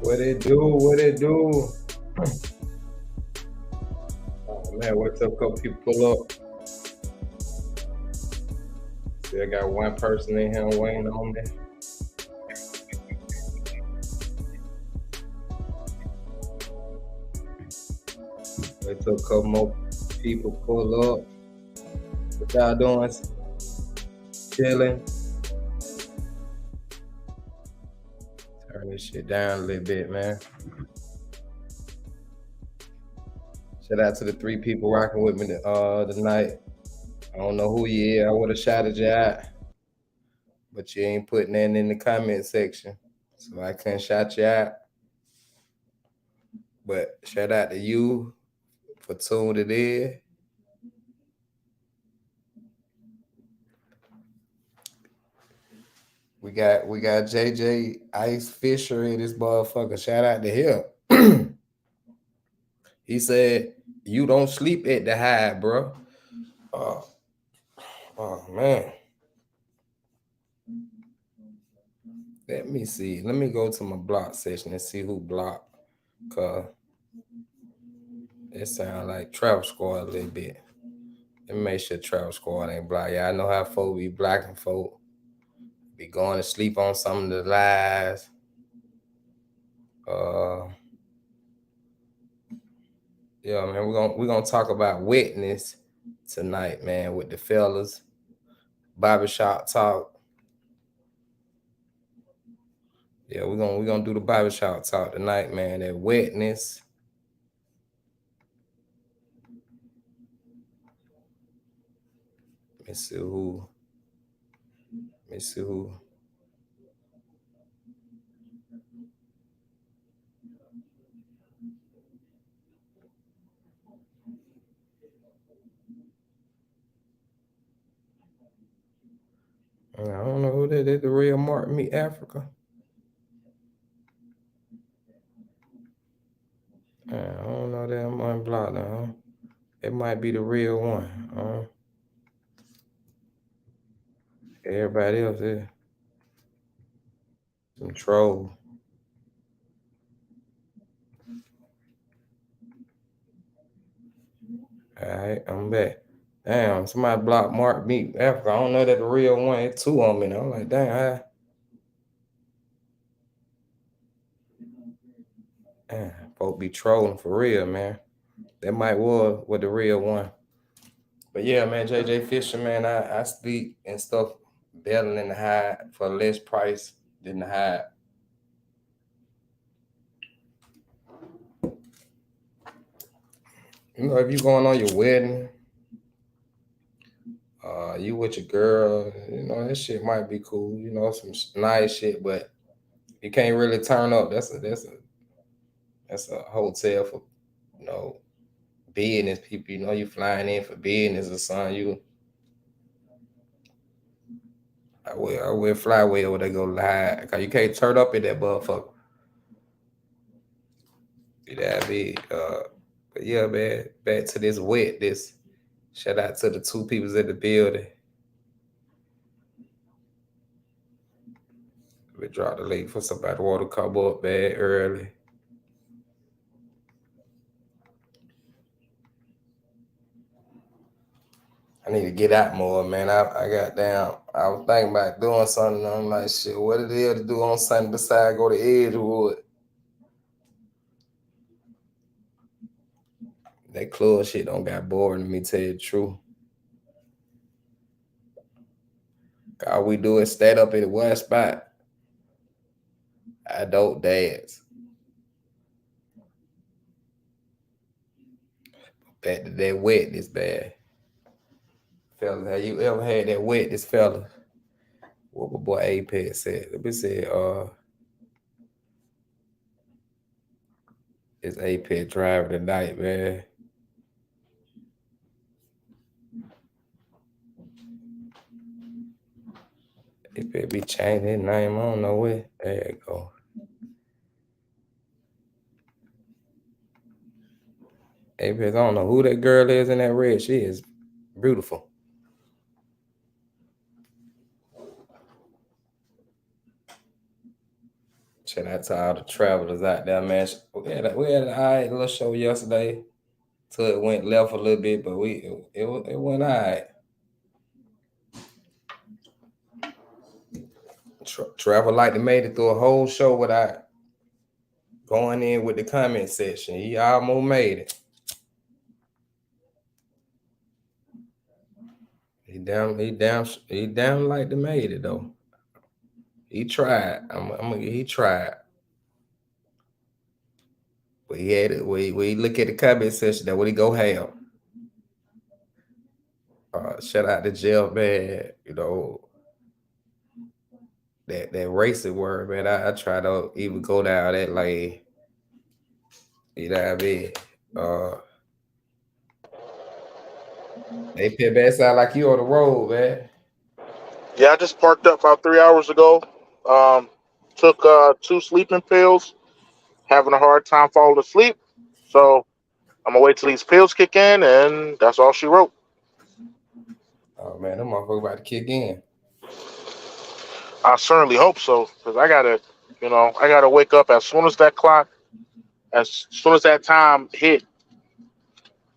What it do? What it do? Oh man, what's up? Couple people pull up. See, I got one person in here waiting on me. Wait till a couple more people pull up. What y'all doing? Chilling. Turn this shit down a little bit, man. Shout out to the 3 people rocking with me tonight. I don't know who you is. I would have shouted you out, but you ain't putting that in the comment section, so I couldn't shout you out. But shout out to you for tuning in. We got JJ Ice Fisher in this motherfucker. Shout out to him. He said, "You don't sleep at the high, bro." Oh man. Let me see. Let me go to my block session and see who blocked. Cause it sounds like Travel Squad a little bit. Let me make sure Travel Squad ain't blocked. Yeah, I know how folk be blocking folk. Be going to sleep on some of the lies. Yeah, man, we're gonna talk about Wetness tonight, man, with the fellas. Barbershop talk. Yeah, we're gonna do the barbershop talk tonight, man. That Wetness. Let me see who. I don't know who that is. The real Mark Me Africa. I don't know that I'm unblocked now. It might be the real one. Everybody else is some troll. All right, I'm back. Damn, somebody blocked Mark Me Africa. I don't know that the real one. It's 2 on me now. I'm like, damn. Folk be trolling for real, man. That might was with the real one. But yeah, man, JJ Fisher, man, I speak and stuff better than the high for less price than the high. You know, if you going on your wedding, you with your girl, you know, this shit might be cool, you know, some nice shit, but you can't really turn up. That's a hotel for, you know, business people. You know, you flying in for business or something. I will fly away where they go live. Cause you can't turn up in that motherfucker. That be but yeah, man. Back to this Wetness. Shout out to the 2 people in the building. We dropped the link for somebody to want to come up, man, early. I need to get out more, man. I got down. I was thinking about doing something. I'm like, shit, what it is to do on Sunday besides go to Edgewood? That club shit don't got boring, let me tell you the truth. All we do is stand up in one spot. I don't dance. Back to that Wetness, man. Fellas, have you ever had that Wetness, fella? What my boy Apex said. Let me see. It's Apex driving tonight, man. It better be changing his name. I don't know where. There you go. Apex, I don't know who that girl is in that red. She is beautiful. Shout out to all the travelers out there, man. We had an alright little show yesterday. Till it went left a little bit, but it went alright. Travel like they made it through a whole show without going in with the comment section. He almost made it. He down like they made it though. He tried. He tried. But he had it. We look at the comment section. That what he go have. Shout out to Jail Man. That racist word, man. I try to even go down that lane. You know what I mean? They pit bad sound like you on the road, man. Yeah, I just parked up about 3 hours ago. Took 2 sleeping pills. Having a hard time falling asleep. So I'm gonna wait till these pills kick in, and that's all she wrote. Oh man, them motherfucker about to kick in. I certainly hope so, because I gotta wake up as soon as that clock, as soon as that time hit.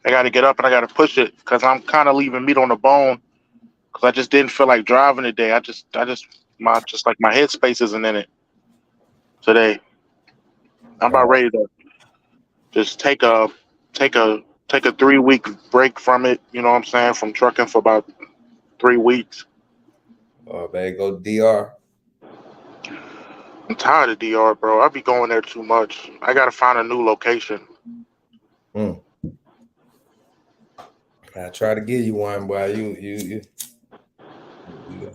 I gotta get up and I gotta push it because I'm kind of leaving meat on the bone because I just didn't feel like driving today. My headspace isn't in it today. I'm about Uh, ready to just take a 3 week break from it. You know what I'm saying? From trucking for about 3 weeks. man, go DR. I'm tired of DR, bro. I be going there too much. I gotta find a new location. Mm. I try to give you one, boy. You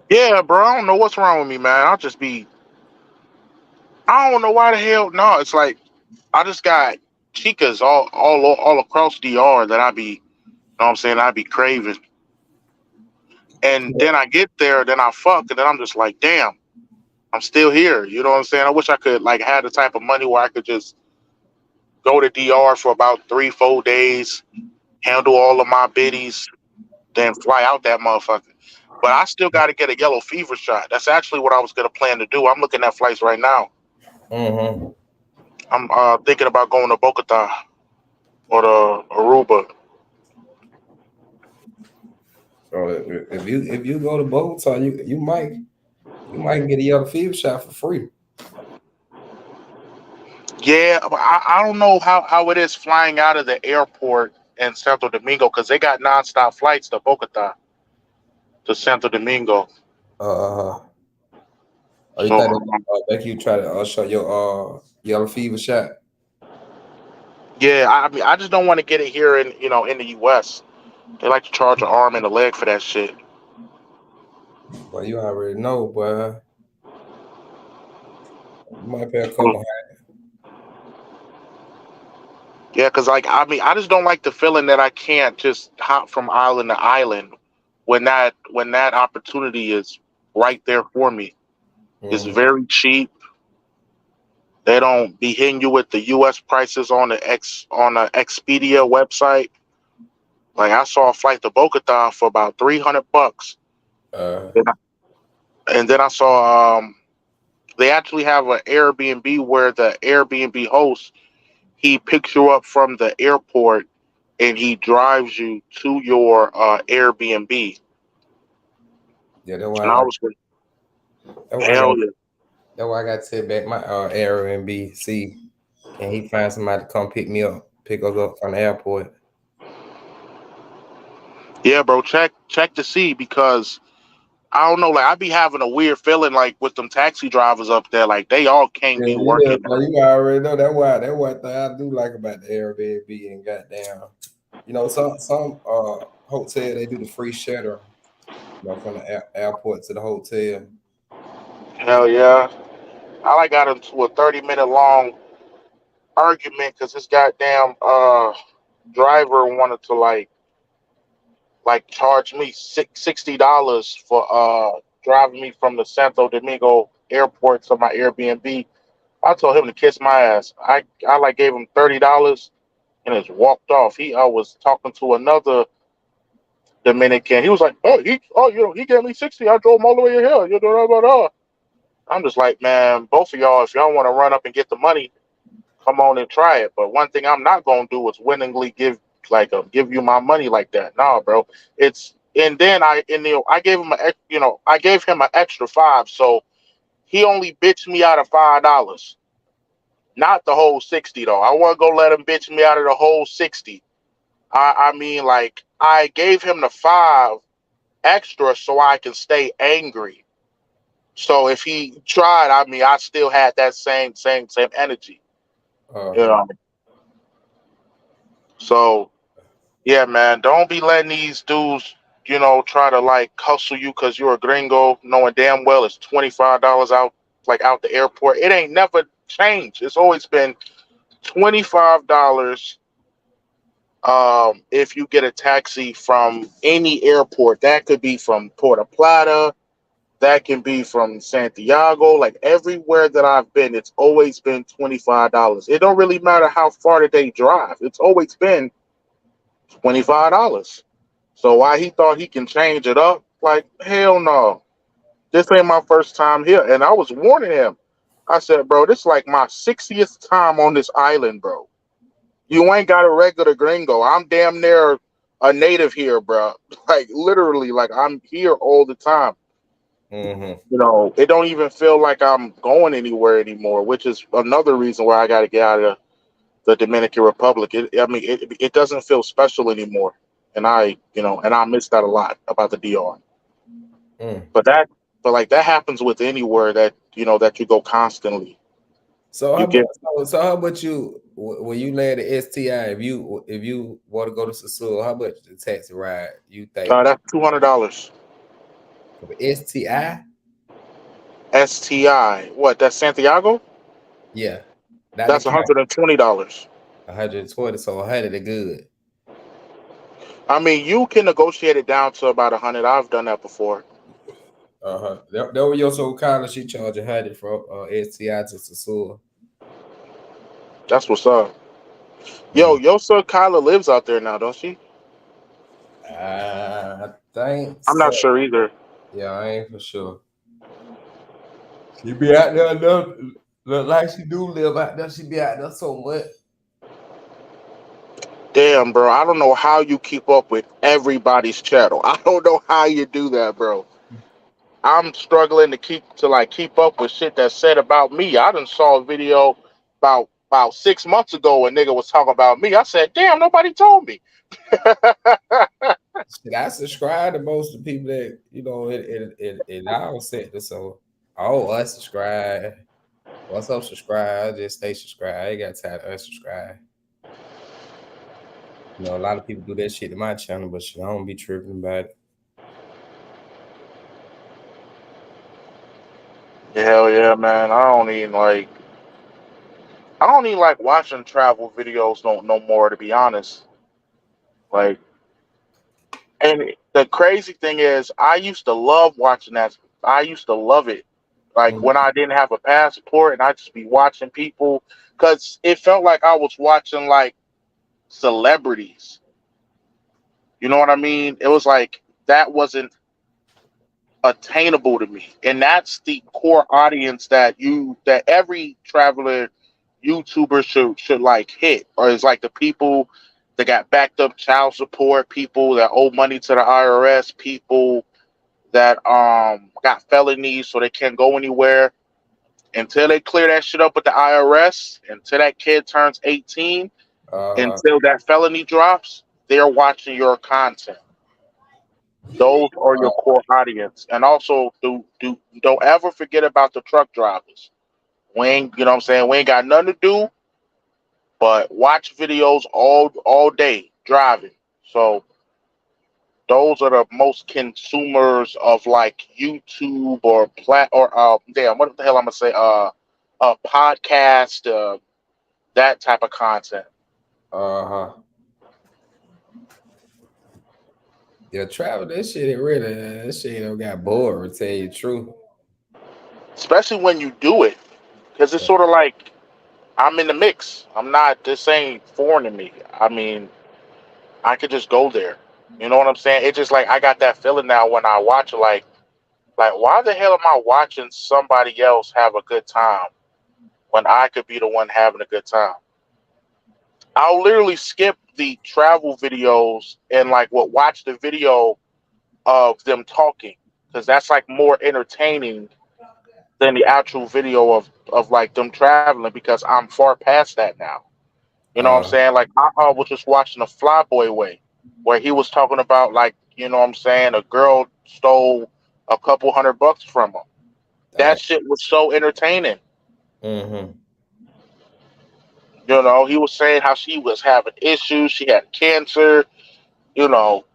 Yeah, bro. I don't know what's wrong with me, man. I'll just be. I don't know why the hell. No, it's like I just got chicas all across DR that I be. You know what I'm saying? I be craving, and then I get there, then I fuck, and then I'm just like, damn, I'm still here. You know what I'm saying? I wish I could like have the type of money where I could just go to DR for about 3 4 days, handle all of my biddies, then fly out that motherfucker. But I still got to get a yellow fever shot. That's actually what I was gonna plan to do. I'm looking at flights right now. mm-hmm. I'm thinking about going to Bogota or the Aruba. So if you go to Bogota, you might get a yellow fever shot for free. Yeah, but I don't know how it is flying out of the airport in Santo Domingo because they got nonstop flights to Bogota to Santo Domingo. Uh, you So think they make you try to show your yellow fever shot? yeah, I mean, I just don't want to get it here in the U.S. They like to charge an arm and a leg for that shit. Well, you already know, boy. You might pay a couple. Yeah, because like I mean, I just don't like the feeling that I can't just hop from island to island when that opportunity is right there for me. It's Mm-hmm. very cheap. They don't be hitting you with the U.S. prices on the Expedia website. Like I saw a flight to Bogota for about $300, Uh, and then I saw they actually have an Airbnb where the Airbnb host he picks you up from the airport and he drives you to your Airbnb. yeah, that's why I And I like. was like, That's why I got. hell yeah. That's why I got to sit back my Airbnb. See, can he find somebody to come pick us up from the airport? Yeah, bro, check to see because I don't know, like I be having a weird feeling like with them taxi drivers up there, like they all can't Yeah, be yeah, working. but you already know that why thing I do like about the Airbnb and goddamn, some hotel they do the free shutter, from the airport to the hotel. Hell yeah. I like got into a 30-minute long argument because this goddamn driver wanted to like charge me $60 for driving me from the Santo Domingo airport to my Airbnb. I told him to kiss my ass. I like gave him $30 and just walked off. He was talking to another Dominican. He was like, he gave me 60. I drove him all the way here. You know, blah, blah, blah. I'm just like, man, both of y'all, if y'all want to run up and get the money, come on and try it. But one thing I'm not gonna do is willingly give you my money like that. Nah, bro. It's and then I gave him I gave him an extra five, so he only bitched me out of $5, not the whole 60 though. I wasn't gonna let him bitch me out of the whole 60. I mean, like I gave him the five extra so I can stay angry. So if he tried, I mean, I still had that same energy, you Uh-huh. know. So yeah, man, don't be letting these dudes, try to like hustle you because you're a gringo, knowing damn well it's $25 out, like out the airport. It ain't never changed. It's always been $25. If you get a taxi from any airport, that could be from Puerto Plata, that can be from Santiago, like everywhere that I've been, it's always been $25. It don't really matter how far did they drive. It's always been $25. So why he thought he can change it up? Like, hell no. This ain't my first time here. And I was warning him. I said, bro, this is like my 60th time on this island, bro. You ain't got a regular gringo. I'm damn near a native here, bro. Like literally, like I'm here all the time. Mm-hmm. It don't even feel like I'm going anywhere anymore, which is another reason why I got to get out of the Dominican Republic. I mean, it doesn't feel special anymore, and I miss that a lot about the DR. Mm. But like that happens with anywhere that you go constantly. So how You about get how about you when you land the STI? If you want to go to Sasua, how much the taxi ride you think that's $200. for the STI? STI, what? That's Santiago. Yeah, not the That's cap. $120. 120, so 100 are good. I mean, you can negotiate it down to about 100. I've done that before. Uh-huh. That was your so college. She charged 100 from STI to Sasua. That's what's up. Yo, Mm. your son Kyla lives out there now, don't she? I think I'm not so. sure either. Yeah, I ain't for sure. She be out there enough. Look like she do live out there. She be out there so much. Damn, bro. I don't know how you keep up with everybody's channel. I don't know how you do that, bro. I'm struggling to keep up with shit that's said about me. I done saw a video about 6 months ago. A nigga was talking about me. I said, damn, nobody told me. Shit, I subscribe to most of the people that in our sector. So all unsubscribe. Once I'm subscribed, I just stay subscribed. I ain't got time to unsubscribe. A lot of people do that shit to my channel, but shit, I don't be tripping about it. Hell yeah, man. I don't even like watching travel videos no more, to be honest. Like, and the crazy thing is, I used to love watching that. I used to love it. Like Mm. when I didn't have a passport and I just be watching people, because it felt like I was watching like celebrities. You know what I mean? It was like that wasn't attainable to me. And that's the core audience that every traveler YouTuber should like hit. Or it's like the people that got backed up child support, people that owe money to the IRS, people that got felonies so they can't go anywhere. Until they clear that shit up with the IRS, until that kid turns 18, Uh-huh. until that felony drops, they're watching your content. Those are your core audience. And also don't ever forget about the truck drivers. We ain't, you know what I'm saying? We ain't got nothing to do but watch videos all day driving. So those are the most consumers of like YouTube or damn, what the hell I'm gonna say? Podcast, that type of content. Uh-huh. Yeah, travel, that shit ain't really, that shit don't got bored, to tell you the truth. Especially when you do it. Because it's sort of like I'm in the mix. I'm not, this ain't foreign to me. I mean, I could just go there. You know what I'm saying? It's just like I got that feeling now when I watch it, like Like, why the hell am I watching somebody else have a good time when I could be the one having a good time? I'll literally skip the travel videos and like what watch the video of them talking because that's like more entertaining than the actual video of like them traveling because I'm far past that now. You know what I'm Uh, saying? Like I was just watching a Flyboy Way where he was talking about like you know what I'm saying a girl stole a couple $100 from him. That damn. shit was so entertaining. Mm-hmm. You know, he was saying how she was having issues, she had cancer. You know,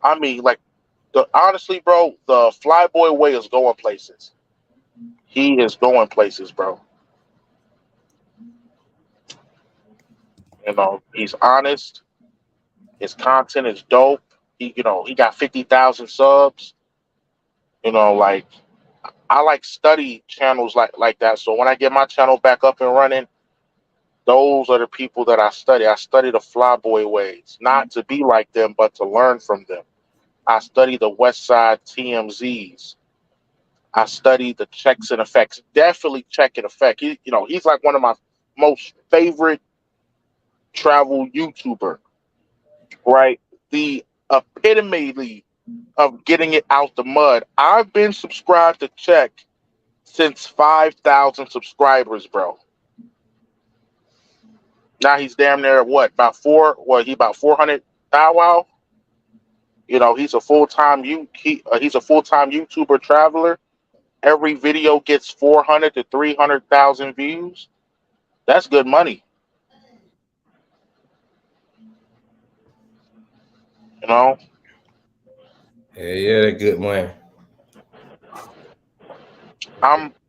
I mean, like the honestly, bro, the Flyboy Way is going places. He is going places, bro. You know, he's honest. His content is dope. He got 50,000 subs. You know, like I like study channels like that. So when I get my channel back up and running, those are the people that I study. I study the Flyboy ways, not to be like them, but to learn from them. I study the West Side TMZs. I study the checks and effects. Definitely check and effect. He's like one of my most favorite travel YouTuber, right? The epitome of getting it out the mud. I've been subscribed to Check since 5,000 subscribers, bro. Now he's damn near what about four? What he about 400 thou wow? He's a full time he's a full time YouTuber traveler. Every video gets 400 to 300,000 views. That's good money. You know, Yeah, yeah, that good money.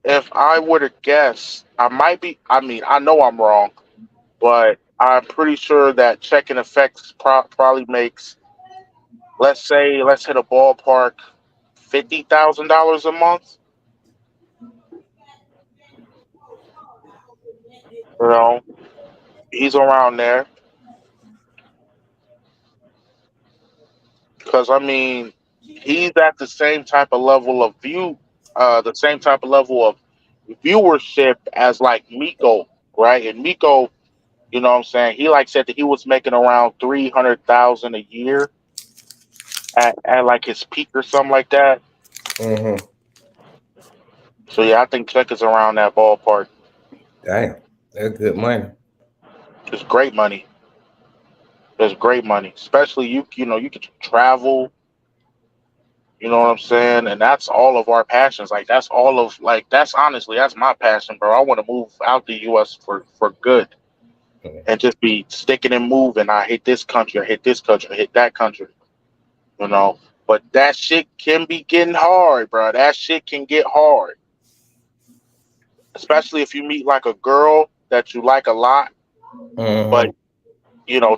if I were to guess, I might be. I mean, I know I'm wrong, but I'm pretty sure that checking effects probably makes, let's hit a ballpark, $50,000 a month. You know, he's around there because I mean, he's at the same type of level of the same type of level of viewership as like Miko, right? And Miko, you know what I'm saying? He like said that he was making around 300,000 a year at like his peak or something like that. Mm-hmm. So yeah, I think Check is around that ballpark. Damn, that's good money. It's great money. It's great money, especially you can travel. You know what I'm saying? And that's all of our passions. Like that's all of like that's honestly that's my passion, bro. I want to move out the U.S. for good and just be sticking and moving. I hit this country, I hit this country, I hit that country. You know, but that shit can be getting hard, bro. That shit can get hard, especially if you meet like a girl that you like a lot. But Mm-hmm.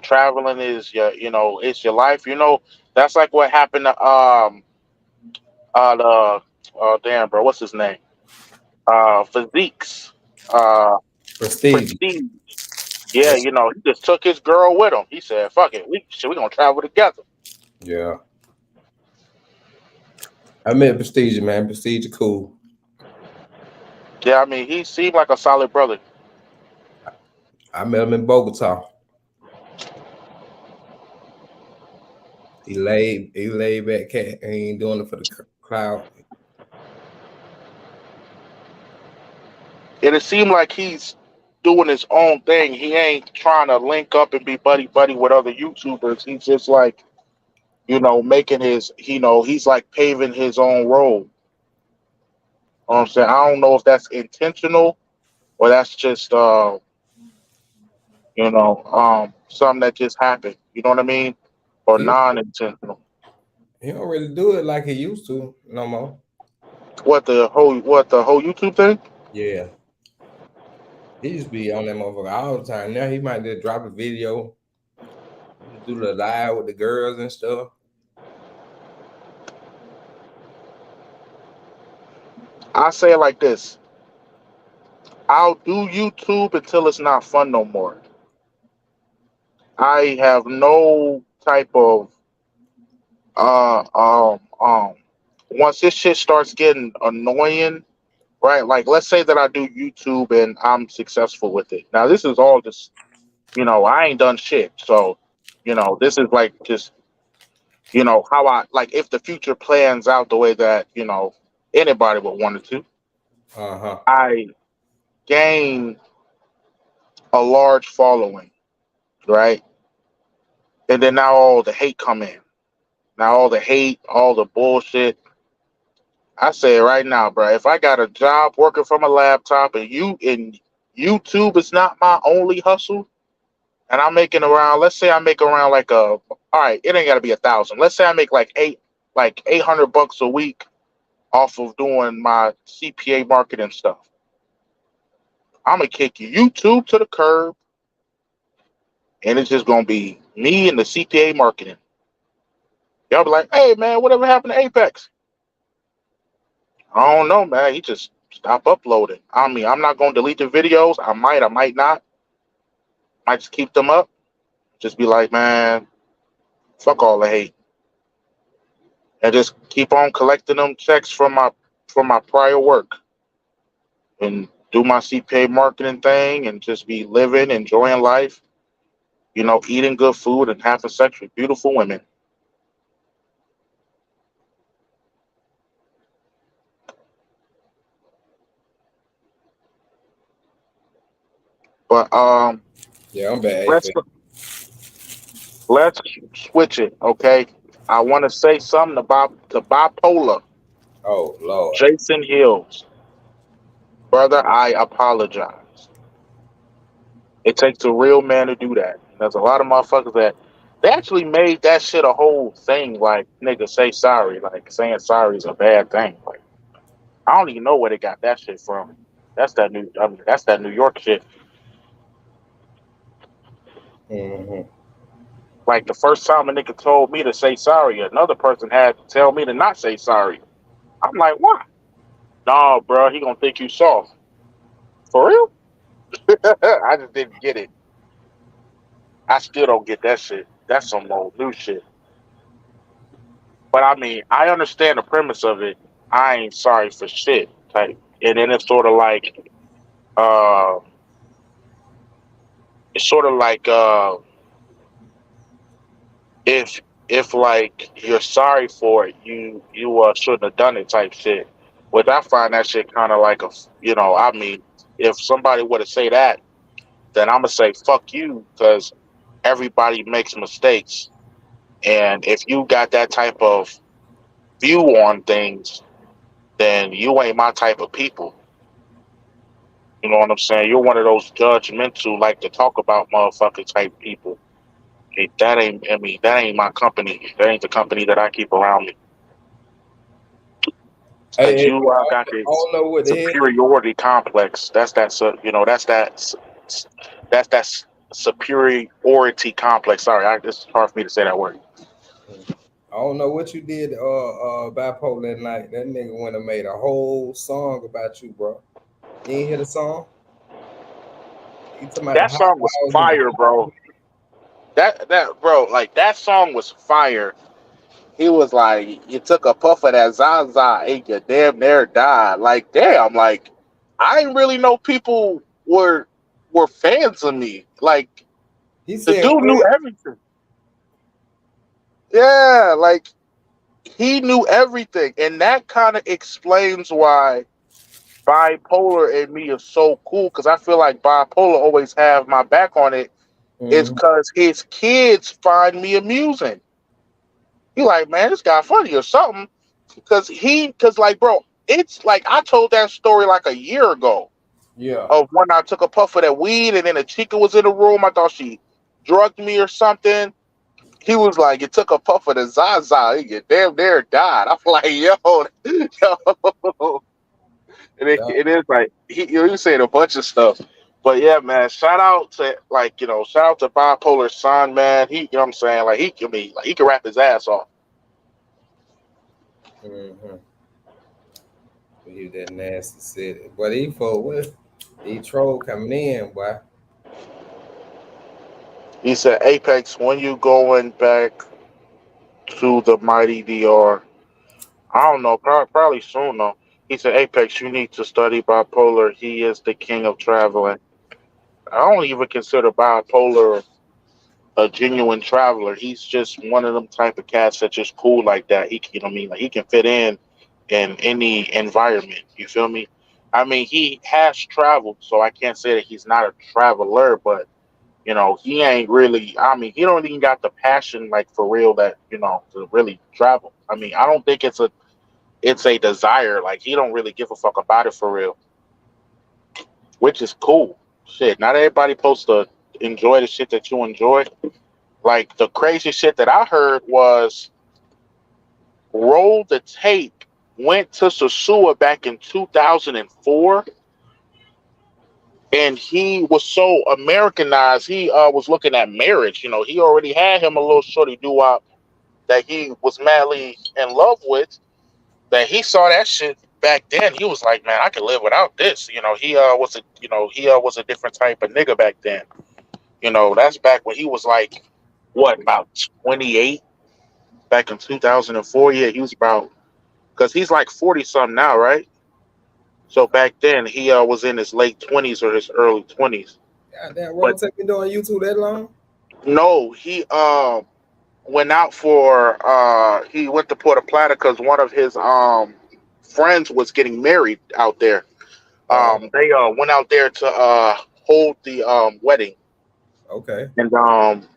traveling is it's your life. That's like what happened to the damn bro, what's his name? Physiques. Uh, Prestige. Prestige. Yeah, he just took his girl with him. He said, "Fuck it, we gonna travel together." Yeah, I met Prestige, man. Prestige cool. Yeah, I mean, he seemed like a solid brother. I met him in Bogota. He laid back cat. He ain't doing it for the cloud. And it seemed like he's doing his own thing. He ain't trying to link up and be buddy buddy with other YouTubers. He's just like, making he's like paving his own road. You know what I'm saying? I don't know if that's intentional or that's just something that just happened. You know what I mean? Or He non-intentional. he don't really do it like he used to no more. What the whole YouTube thing? Yeah, he used to be on that motherfucker all the time. Now he might just drop a video, just do the live with the girls and stuff. I say it like this: I'll do YouTube until it's not fun no more. I have no type of uh um um once this shit starts getting annoying, right? Like, let's say that I do YouTube and I'm successful with it. Now, this is all just, I ain't done shit. So, this is like just, how I, like, if the future plans out the way that, anybody would want it to, Uh-huh. I gain a large following, right? And then now all the hate come in. Now all the hate, all the bullshit. I say it right now, bro. If I got a job working from a laptop and YouTube is not my only hustle, and I'm making around, let's say I make around like all right, it ain't gotta be 1,000. Let's say I make like $800 a week off of doing my CPA marketing stuff. I'm gonna kick YouTube to the curb, and it's just gonna be me and the CPA marketing. Y'all be like, hey man, whatever happened to Apex? I don't know, man. He just stopped uploading. I mean, I'm not gonna delete the videos. I might not. Might just keep them up. Just be like, man, fuck all the hate, and just keep on collecting them checks from my prior work and do my CPA marketing thing and just be living, enjoying life, eating good food and having sex with beautiful women. But Yeah, I'm back, let's Apex. let's switch it, okay? I want to say something about the bipolar, Oh Lord. Jason Hills, brother. I apologize. It takes a real man to do that. There's a lot of motherfuckers that they actually made that shit a whole thing. Like, nigga, say sorry. Like, saying sorry is a bad thing. Like, I don't even know where they got that shit from. That's that New York shit. Mm-hmm. Like the first time a nigga told me to say sorry, another person had to tell me to not say sorry. I'm like, what? Nah, bro, he gonna think you soft. For real? I just didn't get it. I still don't get that shit. That's some old new shit. But I mean, I understand the premise of it. I ain't sorry for shit. Type. And then uh, it's sort of like if like you're sorry for it, you shouldn't have done it type shit. Which I find that shit kind of like I mean, if somebody were to say that, then I'm gonna say fuck you because everybody makes mistakes, and if you got that type of view on things, then you ain't my type of people. You know what I'm saying? You're one of those judgmental, like to talk about motherfucker type people. That ain't, I mean, that ain't my company. That ain't the company that I keep around me. Cause Hey, you I got this don't know what the hell. superiority complex. That's that superiority complex. Sorry, it's hard for me to say that word. I don't know what you did, bipolar that night. That nigga went and made a whole song about you, bro. You ain't hear the song? He talking about the That hot song was dogs and the fire, bro. That bro, like that song was fire. He was like, you took a puff of that Zaza and you damn near died. Like, damn, like I didn't really know people were fans of me. Like he the said, dude knew well, everything. Yeah, like he knew everything. And that kind of explains why bipolar and me is so cool because I feel like bipolar always have my back on it. It's mm, because his kids find me amusing. He like, man, this guy funny or something. Because like, bro, it's like I told that story like a year ago yeah, of when I took a puff of that weed and then a chica was in the room. I thought she drugged me or something. He was like, you took a puff of the Zaza, you damn near died. I'm like, yo, yo. And yeah, it is like he said a bunch of stuff. But yeah, man, shout out to shout out to Bipolar Son, man. He, you know what I'm saying? Like he can be like he can rap his ass off. mm-hmm. He that nasty city. But he for what? He troll coming in, boy. He said, Apex, when you going back to the mighty DR? I don't know. Probably soon though. He said, "Apex, you need to study bipolar. He is the king of traveling." I don't even consider bipolar a genuine traveler. He's just one of them type of cats that's just cool like that. You know what I mean? Like he can fit in any environment. You feel me? I mean, he has traveled, so I can't say that he's not a traveler, but he ain't really. I mean, he don't even got the passion like for real that to really travel. I mean, I don't think it's a desire. Like he don't really give a fuck about it for real, which is cool. Shit, not everybody supposed to enjoy the shit that you enjoy. Like the crazy shit that I heard was Roll the Tape went to Sosua back in 2004, and he was so Americanized. He was looking at marriage. He already had him a little shorty doo wop that he was madly in love with. That he saw that shit back then. He was like, man, I could live without this. He was a different type of nigga back then. That's back when he was like what, about 28 back in 2004. Yeah, he was about, because he's like 40 something now, right? So back then he was in his late 20s or his early 20s. Goddamn, But road take been doing YouTube that long? no, he he went to Puerto Plata because one of his friends was getting married out there. Uh, They went out there to hold the wedding, okay. and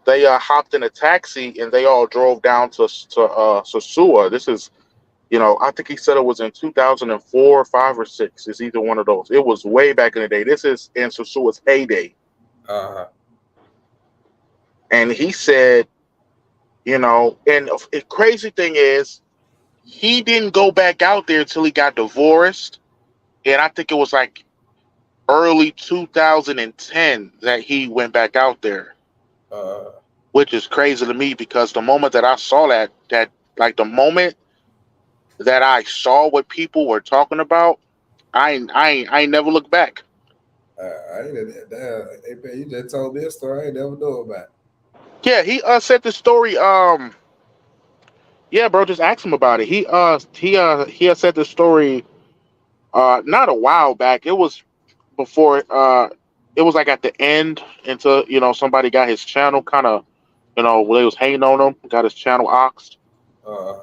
they hopped in a taxi and they all drove down to Sosua. This is, I think he said it was in 2004, five or six. It's either one of those. It was way back in the day. This is in Sosua's heyday, Uh, and he said, and the crazy thing is, he didn't go back out there until he got divorced, and I think it was like early 2010 that he went back out there, uh, which is crazy to me because the moment that I saw that like the moment that I saw what people were talking about, I ain't never looked back. I ain't damn. Hey, man, you just told me a story I ain't never know about. Yeah, he said the story. Yeah, bro, just ask him about it. He had said the story not a while back. It was before it was like at the end until somebody got his channel kind of, they was hating on him, got his channel oxed. Uh,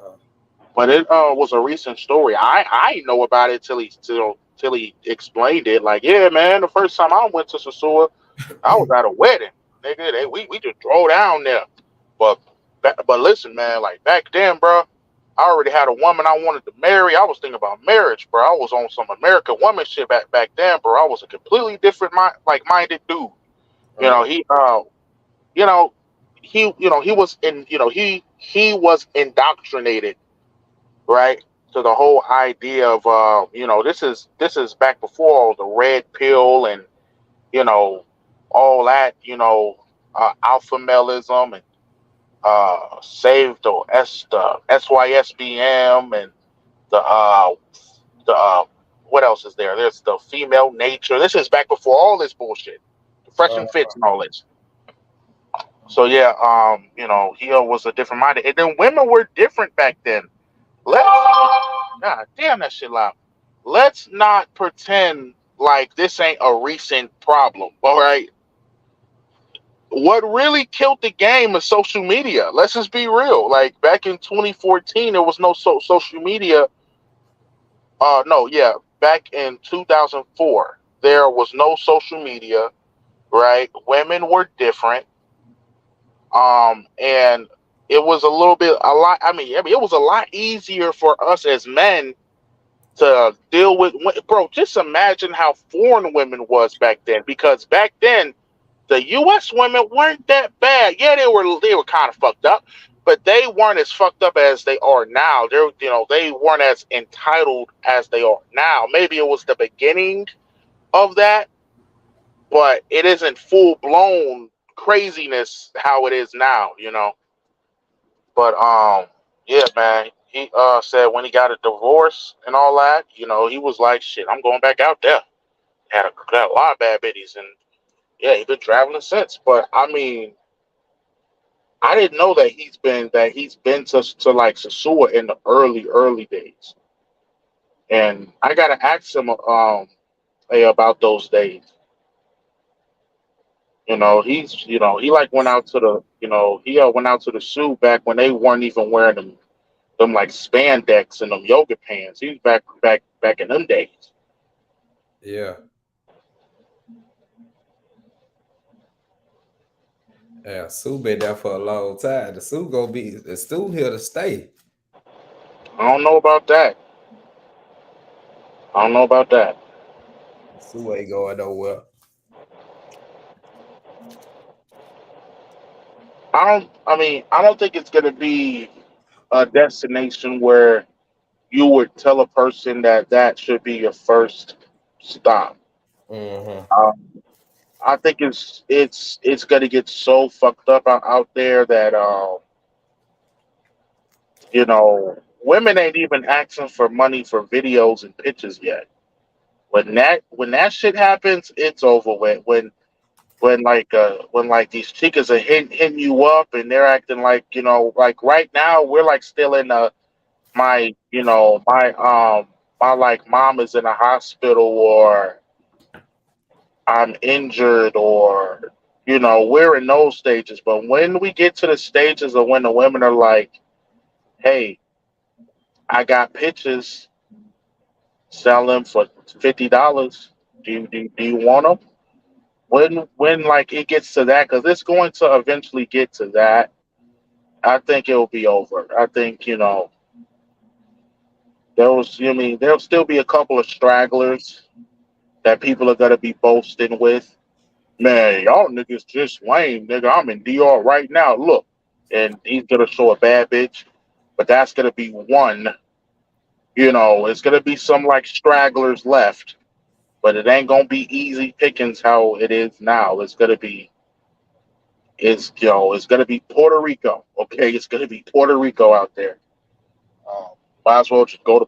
But it was a recent story. I didn't know about it till he explained it. Like, yeah, man, the first time I went to Sasua, I was at a wedding, nigga. We just drove down there. But but listen, man, like back then, bro, I already had a woman I wanted to marry. I was thinking about marriage, bro. I was on some American woman shit back then, bro. I was a completely different minded dude. You uh, know, you know, he was he was indoctrinated, right? To the whole idea of this is back before all the red pill and you know all that alpha maleism and saved the SYSBM and the the what else is there? There's the female nature. This is back before all this bullshit, the fresh uh, and fits and all this. So yeah, he was a different minded, and then women were different back then. Let's God damn that shit loud. Let's not pretend like this ain't a recent problem. All right. What really killed the game is social media. Let's just be real. Like back in 2014, there was no social media. No, yeah, back in 2004, there was no social media. Right, women were different. And it was a lot. I mean, it was a lot easier for us as men to deal with. Bro, just imagine how foreign women was back then. Because back then, the U.S. women weren't that bad. Yeah, they were kind of fucked up, but they weren't as fucked up as they are now. They weren't as entitled as they are now. Maybe it was the beginning of that, but it isn't full blown craziness how it is now. But yeah, man. He said when he got a divorce and all that, he was like, "Shit, I'm going back out there." Had a lot of bad biddies, and yeah, he been traveling since. But I mean, I didn't know that he's been to like Sasua in the early days, and I gotta ask him hey, about those days. He like went out to the he went out to the zoo back when they weren't even wearing them like spandex and them yoga pants. He was back in them days. Yeah. Yeah, Sue been there for a long time. The Sue here to stay. I don't know about that. I don't know about that. Sue ain't going nowhere. I don't think it's gonna be a destination where you would tell a person that that should be your first stop. Mm-hmm. Um, I think it's gonna get so fucked up out there that women ain't even asking for money for videos and pictures yet. When that shit happens, it's over with. When these chicas are hitting you up and they're acting like like right now we're like still in my like mom is in a hospital or I'm injured or we're in those stages. But when we get to the stages of when the women are like, hey, I got pictures, sell them for $50. Do you want them? When like it gets to that, because it's going to eventually get to that, I think it'll be over. I think there'll still be a couple of stragglers that people are gonna be boasting with. Man, y'all niggas just lame, nigga. I'm in DR right now. Look, and he's gonna show a bad bitch, but that's gonna be one. It's gonna be some like stragglers left, but it ain't gonna be easy pickings how it is now. It's gonna be Puerto Rico. Okay, it's gonna be Puerto Rico out there. Um, Might as well just go to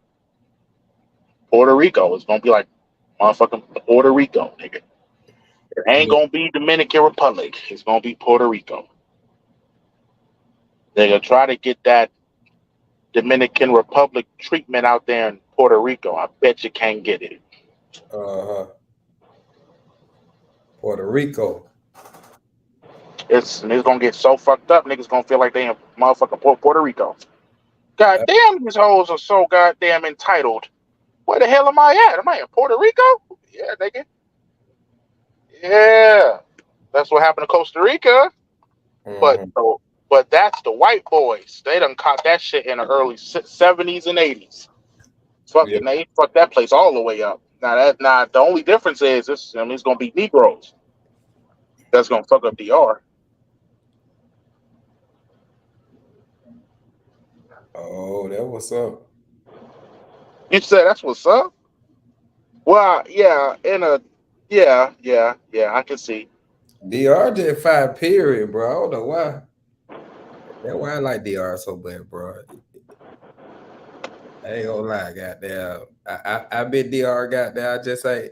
Puerto Rico. It's gonna be like motherfucking Puerto Rico, nigga. It ain't Yeah. gonna be Dominican Republic. It's gonna be Puerto Rico. They're gonna try to get that Dominican Republic treatment out there in Puerto Rico. I bet you can't get it. Uh-huh. Puerto Rico. It's gonna get so fucked up. Niggas gonna feel like they in motherfucking Puerto Rico. God Uh, damn, these hoes are so goddamn entitled. Where the hell am I at? Am I in Puerto Rico? Yeah, nigga. Yeah, that's what happened to Costa Rica. But mm-hmm. but that's the white boys. They done caught that shit in the early '70s and '80s. Yeah. Fucking they fucked that place all the way up. Now the only difference is it's gonna be Negroes that's gonna fuck up DR. Oh, that what's up. You said that's what's up. Well, yeah, yeah, I can see. DR just five period, bro. I don't know why. That's why I like DR so bad, bro. I ain't gonna lie, goddamn. I bet DR goddamn. I just say,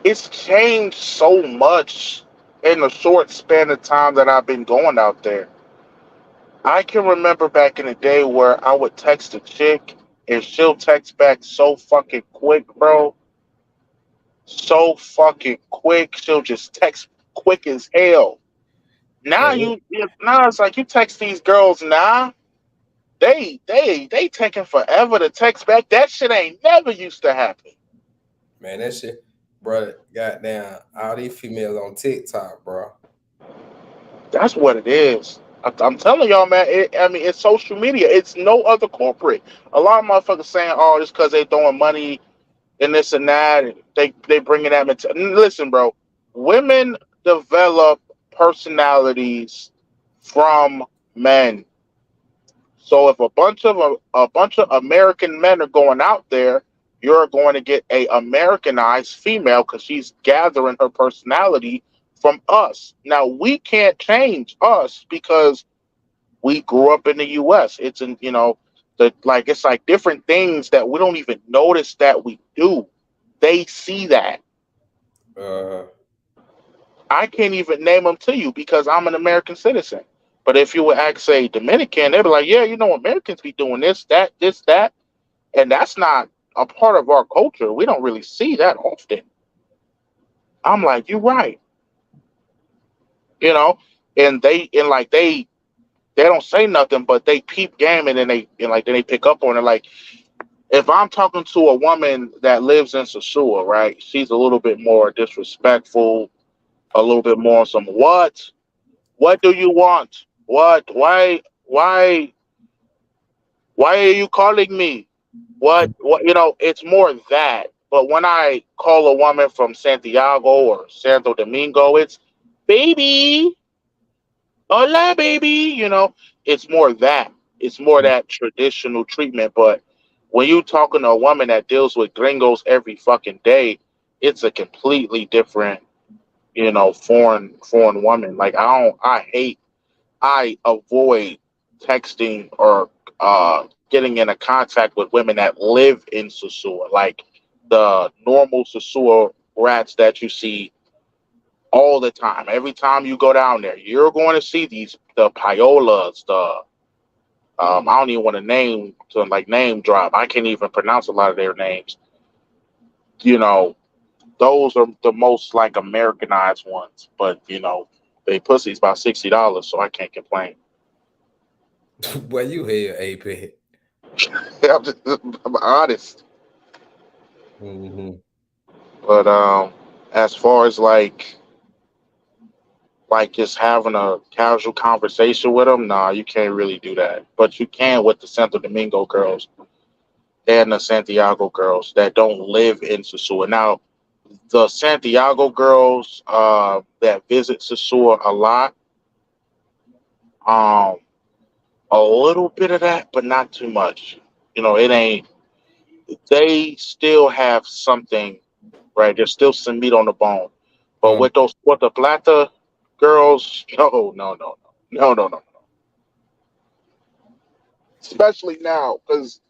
It's changed so much in the short span of time that I've been going out there. I can remember back in the day where I would text a chick and she'll text back so fucking quick, bro. So fucking quick. She'll just text quick as hell. man, Now it's like you text these girls now. They taking forever to text back. That shit ain't never used to happen. man, that shit, bro. Goddamn, all these females on TikTok, bro. That's what it is. I'm telling y'all, man. I mean, it's social media. It's no other corporate. A lot of motherfuckers saying, "Oh, just because they throwing money and this and that, and they bringing that." Listen, bro. Women develop personalities from men. So if a bunch of American men are going out there, you're going to get a Americanized female because she's gathering her personality from us. Now we can't change us because we grew up in the U.S. It's in the like it's like different things that we don't even notice that we do. They see that. Uh, I can't even name them to you because I'm an American citizen. But if you would ask, say, Dominican, they'd be like, yeah, Americans be doing this, that, and that's not a part of our culture. We don't really see that often. I'm like, you're right, you know, and like they don't say nothing, but they peep game, and then they pick up on it. Like if I'm talking to a woman that lives in Sasua, right? She's a little bit more disrespectful, a little bit more on some what do you want? What? Why are you calling me? What? It's more that. But when I call a woman from Santiago or Santo Domingo, it's baby, hola, baby. It's more that. It's more that traditional treatment. But when you talking to a woman that deals with gringos every fucking day, it's a completely different, foreign woman. Like I avoid texting or getting in a contact with women that live in Sosua, like the normal Sosua rats that you see all the time. Every time you go down there, you're going to see the payolas, the I don't even want to name drop. I can't even pronounce a lot of their names. You know, those are the most like Americanized ones, but they pussy's about $60, so I can't complain. Boy, you here, AP. I'm honest. Hmm. But as far as like just having a casual conversation with them, nah, you can't really do that. But you can with the Santo Domingo girls and the Santiago girls that don't live in Sosua. Now, the Santiago girls that visit Sosua a lot, um, a little bit of that, but not too much. It ain't. They still have something, right? There's still some meat on the bone. But Mm. with those Puerto Plata girls, no, no, no, no, no, no, no. Especially now, because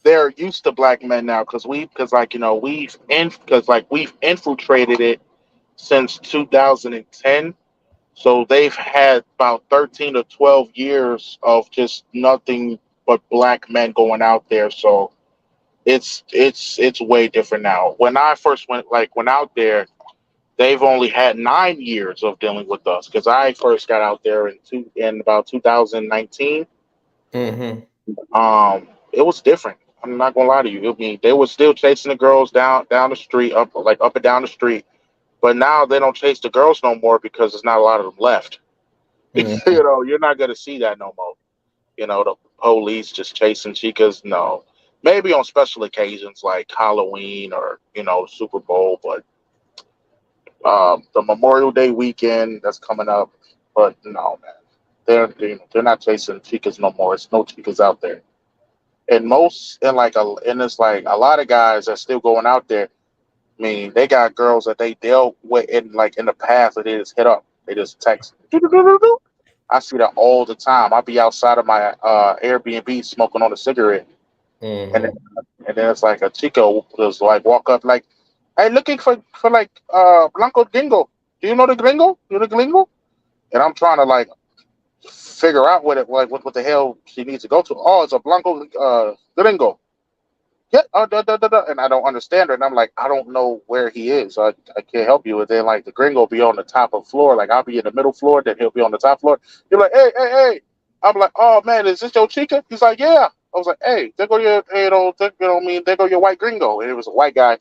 they're used to black men now. Because we've infiltrated it since 2010. So they've had about 13 to 12 years of just nothing but black men going out there. So it's way different now. When I first went out there, they've only had 9 years of dealing with us because I first got out there in about 2019. Hmm. It was different. I'm not gonna lie to you. I mean, they were still chasing the girls down the street, up and down the street. But now they don't chase the girls no more because there's not a lot of them left. Hmm. You're not gonna see that no more. The police just chasing chicas. No, maybe on special occasions like Halloween or Super Bowl, but the Memorial Day weekend that's coming up. But no, man, they're not chasing chicas no more. It's no chicas out there, and it's like a lot of guys are still going out there. I mean, they got girls that they dealt with in the past that they just hit up. They just text. I see that all the time. I'll be outside of my Airbnb smoking on a cigarette, and then, Hmm. and then it's like a chico just like walk up like, "Hey, looking for like Blanco Gringo. Do you know the Gringo? You know the Gringo?" And I'm trying to like figure out what the hell she needs to go to. Oh, it's a Blanco Gringo. Yeah, and I don't understand her, and I'm like, I don't know where he is. I can't help you. And then like the gringo be on the top of the floor, like I'll be in the middle floor, then he'll be on the top floor. You're like, hey, hey, hey. I'm like, oh man, is this your chica? He's like, yeah. I was like, hey, there go your, there go your white gringo. And it was a white guy,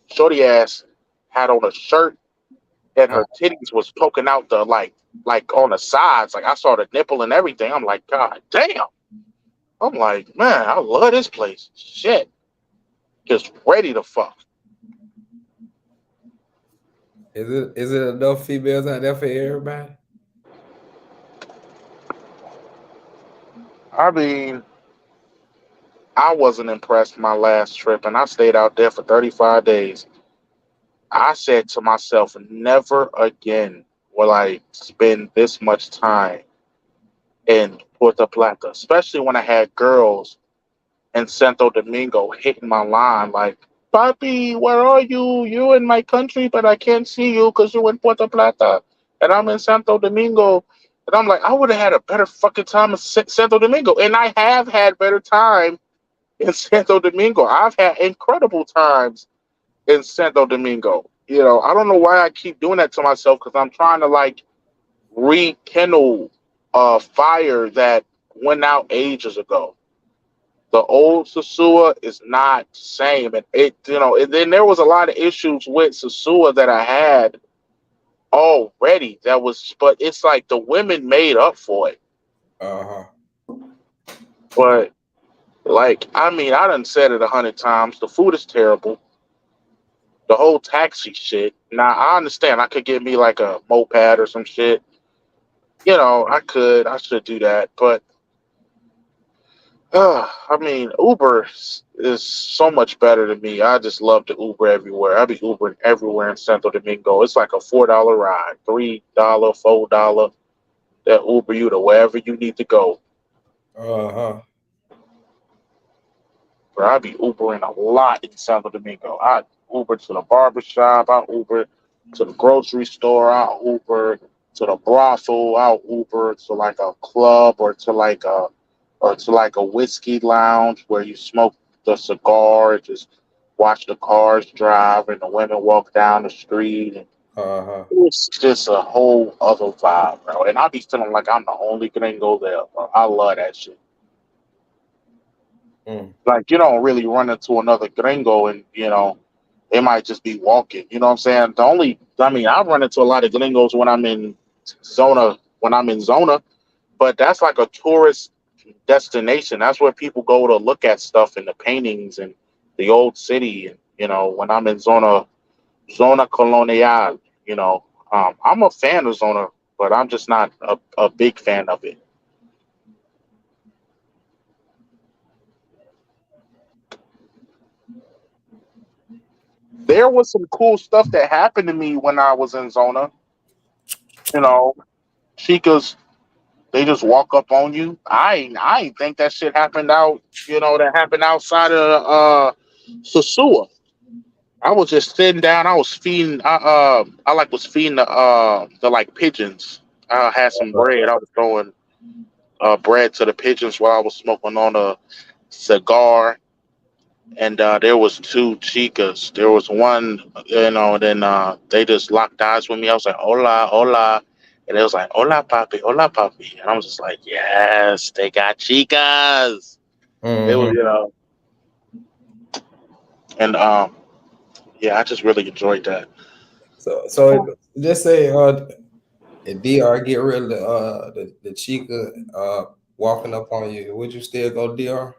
shorty ass, had on a shirt, and her titties was poking out like on the sides. Like I saw the nipple and everything. I'm like, God damn. I'm like, man, I love this place. Shit, just ready to fuck. Is it enough females out there for everybody? I mean, I wasn't impressed my last trip, and I stayed out there for 35 days. I said to myself, never again will I spend this much time in Puerto Plata, especially when I had girls in Santo Domingo hitting my line like, Papi, where are you? You in my country, but I can't see you because you're in Puerto Plata. And I'm in Santo Domingo. And I'm like, I would have had a better fucking time in Santo Domingo, and I have had better time in Santo Domingo. I've had incredible times in Santo Domingo. I don't know why I keep doing that to myself because I'm trying to like rekindle a fire that went out ages ago. The old Sasua is not the same, and and then there was a lot of issues with Sasua that I had already. But it's like the women made up for it. Uh-huh. But like, I mean, I done said it 100 times. The food is terrible. The whole taxi shit. Now I understand. I could get me like a moped or some shit. I could. I should do that. But I mean, Uber is so much better to me. I just love to Uber everywhere. I be Ubering everywhere in Santo Domingo. It's like a $4 ride, $3, $4 that Uber you to wherever you need to go. Uh-huh. Bro, I be Ubering a lot in Santo Domingo. I Uber to the barber shop. I Uber to the grocery store. I Uber to the brothel. I Uber to like a club or to like a whiskey lounge where you smoke the cigar and just watch the cars drive and the women walk down the street. And Uh-huh. it's just a whole other vibe, bro. And I be feeling like I'm the only gringo there, bro. I love that shit. Mm. Like you don't really run into another gringo and they might just be walking. You know what I'm saying? I mean, I run into a lot of gringos when I'm in zona, but that's like a tourist destination. That's where people go to look at stuff and the paintings and the old city. And when I'm in zona colonial, I'm a fan of zona, but I'm just not a big fan of it. There was some cool stuff that happened to me when I was in zona. You know, chicas, they just walk up on you. I ain't think that shit happened that happened outside of Sosua. I was just sitting down. I was feeding. I like was feeding the like pigeons. I had some bread. I was throwing bread to the pigeons while I was smoking on a cigar. And there was two chicas. There was one, then they just locked eyes with me. I was like, "Hola, hola," and it was like, hola, papi," and I was just like, "Yes, they got chicas." It was, Mm-hmm. and yeah, I just really enjoyed that. So just say if DR get rid of the chica walking up on you, would you still go DR?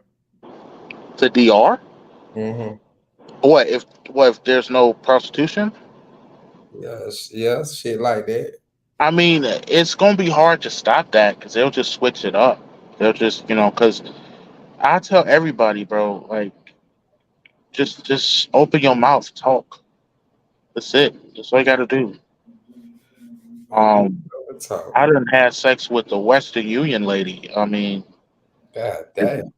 To DR, Mm-hmm. what if there's no prostitution? Yes, yes, shit like that. I mean, it's gonna be hard to stop that because they'll just switch it up. They'll just, because I tell everybody, bro, like just open your mouth, talk. That's it. That's all you got to do. Open Um, the talk. I didn't have sex with the Western Union lady. I mean, God it- damn.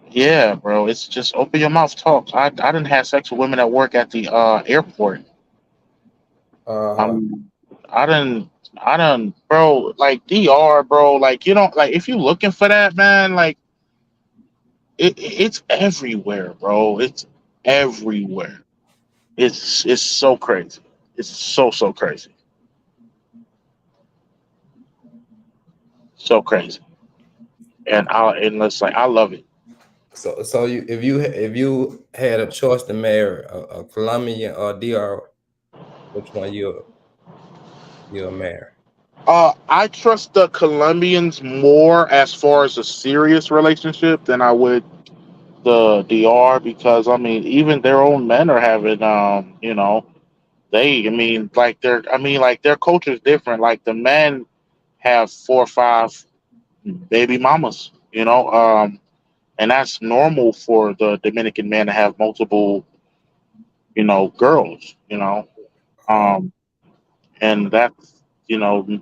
yeah, bro. It's just open your mouth, talk. I didn't have sex with women that work at the airport. I Uh-huh. mean, I didn't. I done, bro. Like DR, bro. Like you don't like if you looking for that, man. Like it's everywhere, bro. It's everywhere. It's so crazy. It's so crazy. So crazy. And it's like I love it. So you if you had a choice to marry a Colombian or DR, which one you'll marry? I trust the Colombians more as far as a serious relationship than I would the DR because I mean even their own men are having they I mean like their culture is different. Like the men have 4 or 5 baby mamas, and that's normal for the Dominican man to have multiple girls, Uh, um, and you know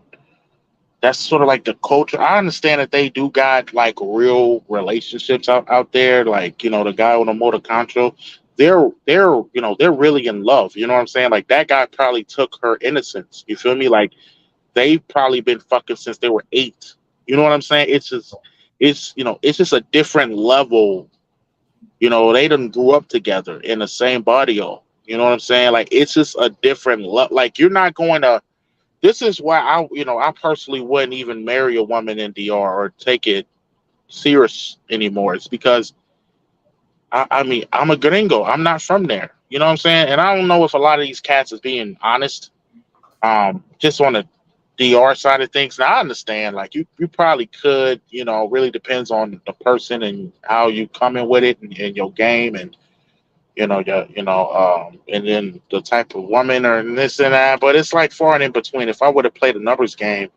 that's sort of like the culture. I understand that they do got like real relationships out there, like the guy on the motor concho. They're really in love. You know what I'm saying? Like that guy probably took her innocence. You feel me? Like they've probably been fucking since they were 8. You know what I'm saying? It's just a different level. They done grew up together in the same barrio. You know what I'm saying? Like it's just a different like you're not going to. This is why I personally wouldn't even marry a woman in DR or take it serious anymore. It's because I mean I'm a gringo. I'm not from there. You know what I'm saying? And I don't know if a lot of these cats is being honest. Just on the DR side of things. Now I understand, like you probably could, really depends on the person and how you come in with it and your game and and then the type of woman or this and that. But it's like far and in between. If I would have played a numbers game,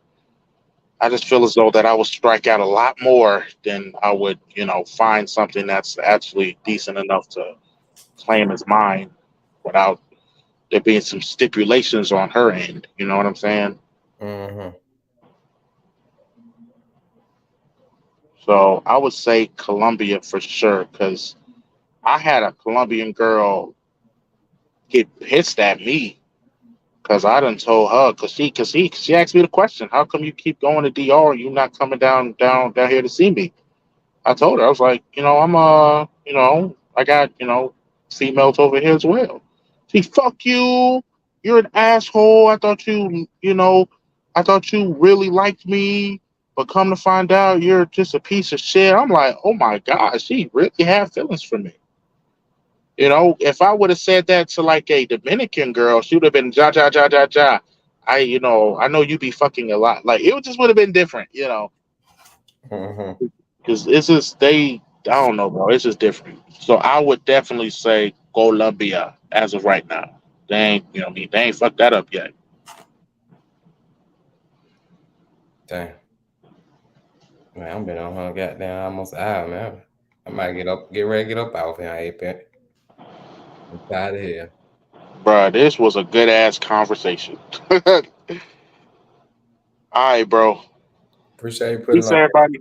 I just feel as though that I would strike out a lot more than I would, find something that's actually decent enough to claim as mine without there being some stipulations on her end. You know what I'm saying? Mm-hmm. So I would say Colombia for sure because I had a Colombian girl get pissed at me because I done told her because she asked me the question, how come you keep going to DR and you not coming down here to see me? I told her I was like, I got females over here as well. She fuck you. You're an asshole. I thought you really liked me, but come to find out, you're just a piece of shit. I'm like, oh my god, she really had feelings for me. If I would have said that to like a Dominican girl, she would have been ja ja ja ja ja. I know you be fucking a lot. Like it just would have been different. Mm-hmm. Because it's just I don't know, bro. It's just different. So I would definitely say Colombia as of right now. They ain't, what I mean, they ain't fucked that up yet. Damn. Man, I'm been on her goddamn almost an hour, man. I might get ready to get up out here, Apex. I'm tired of here. Bruh, this was a good ass conversation. All right, bro. Appreciate you putting Peace, on. everybody.